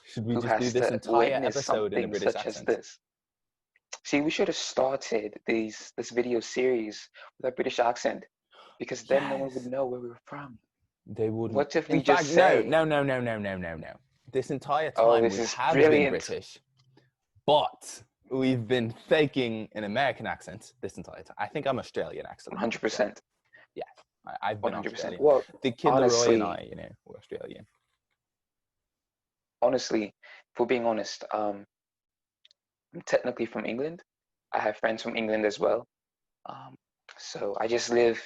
Should we who just do has this to entire witness episode in a something British such as accent? this. See, we should have started this video series with a British accent, because then no one would Yes. know where we were from. They wouldn't. What if we In just fact, say, no. This entire "Oh, time this we is have been brilliant"? British, but we've been faking an American accent this entire time. I think I'm Australian, actually. 100%. Yeah, I've been 100%. Australian. Well, The Kid Leroy and honestly, I, were Australian. honestly, if we're being honest, I'm technically from England. I have friends from England as well. So I just live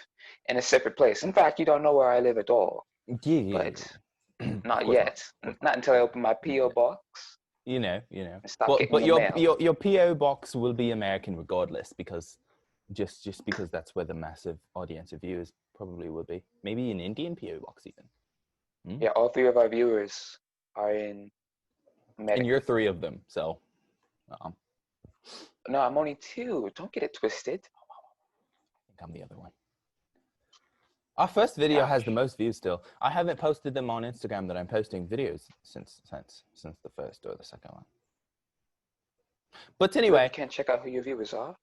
in a separate place. In fact, you don't know where I live at all. Yeah. But not Of course yet. Not until I open my PO box. You know. And start getting But the your mail. your PO box will be American regardless, because just because that's where the massive audience of viewers probably will be. Maybe an Indian PO box even. Yeah, all 3 of our viewers are in America. And you're 3 of them, so. No, I'm only 2. Don't get it twisted. I think I'm the other one. Our first video has the most views still. I haven't posted them on Instagram that I'm posting videos since the first or the second one. But anyway. You can't check out who your viewers are?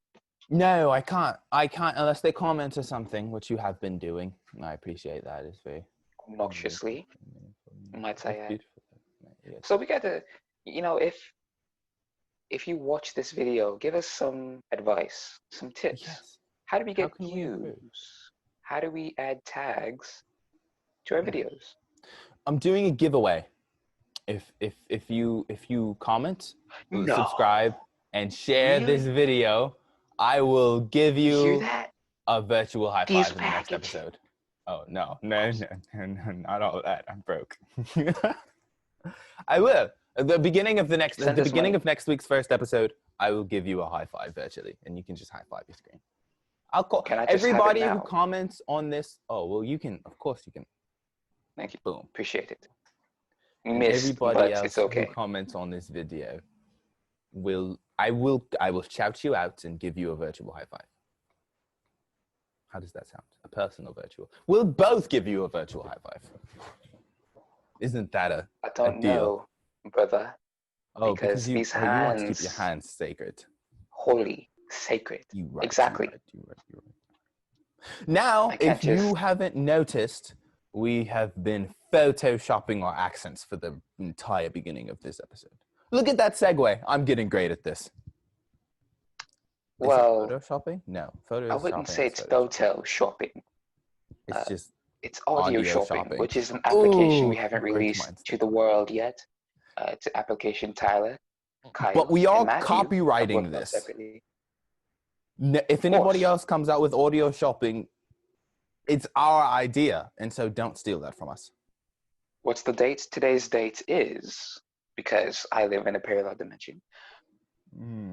No, I can't. I can't unless they comment or something, which you have been doing. I appreciate that. It's very obnoxiously, might I add. Yes. So we got to, if you watch this video, give us some advice, some tips. Yes. How do we get views? How do we add tags to our videos? I'm doing a giveaway. If you comment, subscribe, and share this video, I will give you a virtual high five in the next episode. Oh no, not all of that. I'm broke. I will. At the beginning of next week's first episode, I will give you a high five virtually, and you can just high five your screen. I'll call everybody who comments on this. Oh, well, you can. Of course, you can. Thank you. Boom. Appreciate it. Everybody else who comments on this video I will shout you out and give you a virtual high five. How does that sound? A personal virtual. We'll both give you a virtual high five. Isn't that a I don't know, brother. Oh, because these hands, you want to keep your hands sacred. Holy, sacred. Right, exactly. You're right. Now, if you haven't noticed, we have been photoshopping our accents for the entire beginning of this episode. Look at that segue. I'm getting great at this. Well, photoshopping? No, photoshopping. I wouldn't say it's photoshopping. It's just it's audio shopping, which is an application we haven't released to the world yet. It's an application, Tyler, Kyle, but we are copywriting this. If anybody else comes out with audio shopping, it's our idea, and so don't steal that from us. What's the date? Today's date is, because I live in a parallel dimension,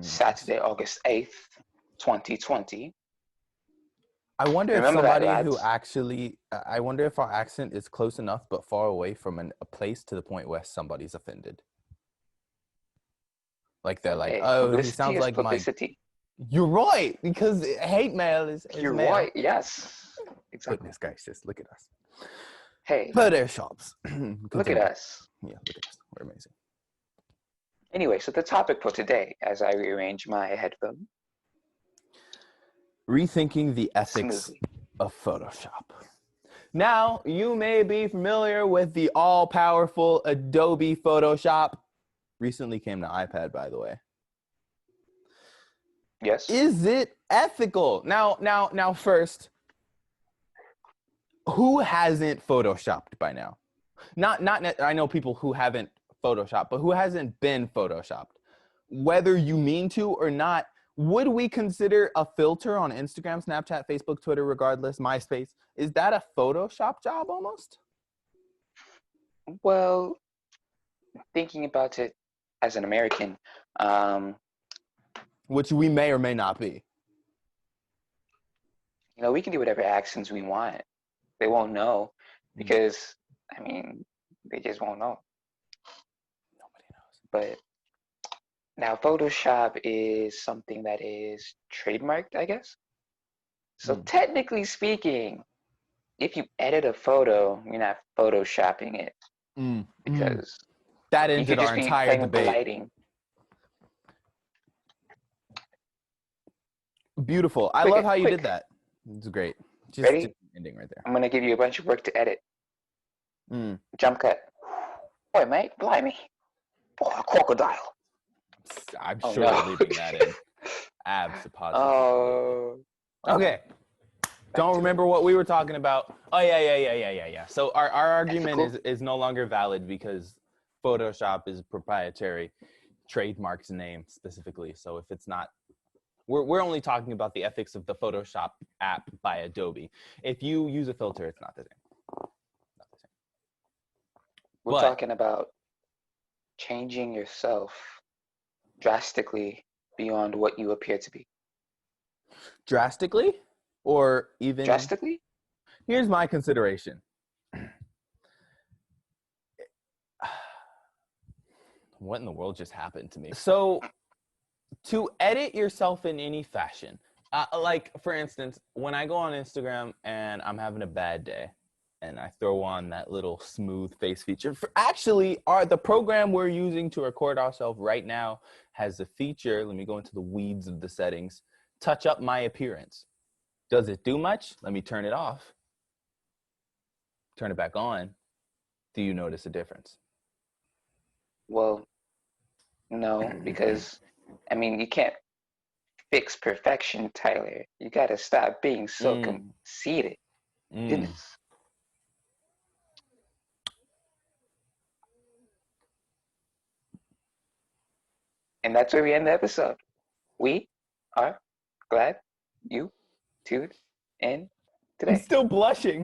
Saturday, August 8th, 2020. I wonder if somebody who actually, I wonder if our accent is close enough but far away from a place to the point where somebody's offended. Like they're like, oh, he sounds like publicity. You're right, because hate mail is You're mail. right, yes. Exactly. Goodness gracious, look at us. Hey. Photoshops. Look at us. Yeah, look at us. We're amazing. Anyway, so the topic for today, as I rearrange my headphone. Rethinking the ethics of Photoshop. Now, you may be familiar with the all-powerful Adobe Photoshop. Recently came to iPad, by the way. Yes. Is it ethical? Now, first, who hasn't Photoshopped by now? I know people who haven't Photoshopped, but who hasn't been Photoshopped? Whether you mean to or not, would we consider a filter on Instagram, Snapchat, Facebook, Twitter, regardless, MySpace? Is that a Photoshop job almost? Well, thinking about it as an American, which we may or may not be. We can do whatever accents we want. They won't know because, they just won't know. Nobody knows. But now Photoshop is something that is trademarked, I guess. So technically speaking, if you edit a photo, you're not Photoshopping it because That You ended could our just be entire playing with the debate. lighting. Beautiful. I Quick, love how you quick. did that. It's great. Ready? Just ending right there. I'm gonna give you a bunch of work to edit. Mm. Jump cut. Boy, mate, blimey. Boy, a crocodile. I'm Oh, sure no. we're leaving that in. Absolutely. Oh. Okay. Don't remember what we were talking about. Oh yeah. So our argument is no longer valid because Photoshop is proprietary, trademarks name specifically. So if it's not, we're only talking about the ethics of the Photoshop app by Adobe. If you use a filter, it's not the same. Not the same. We're talking about changing yourself drastically beyond what you appear to be. Drastically, or even drastically? Here's my consideration. What in the world just happened to me? So, to edit yourself in any fashion, like for instance, when I go on Instagram and I'm having a bad day, and I throw on that little smooth face feature. Actually, the program we're using to record ourselves right now has a feature. Let me go into the weeds of the settings. Touch up my appearance. Does it do much? Let me turn it off. Turn it back on. Do you notice a difference? Well, no, because, I mean, you can't fix perfection, Tyler. You got to stop being so conceited. Goodness. And that's where we end the episode. We are glad you tuned in today. I'm still blushing.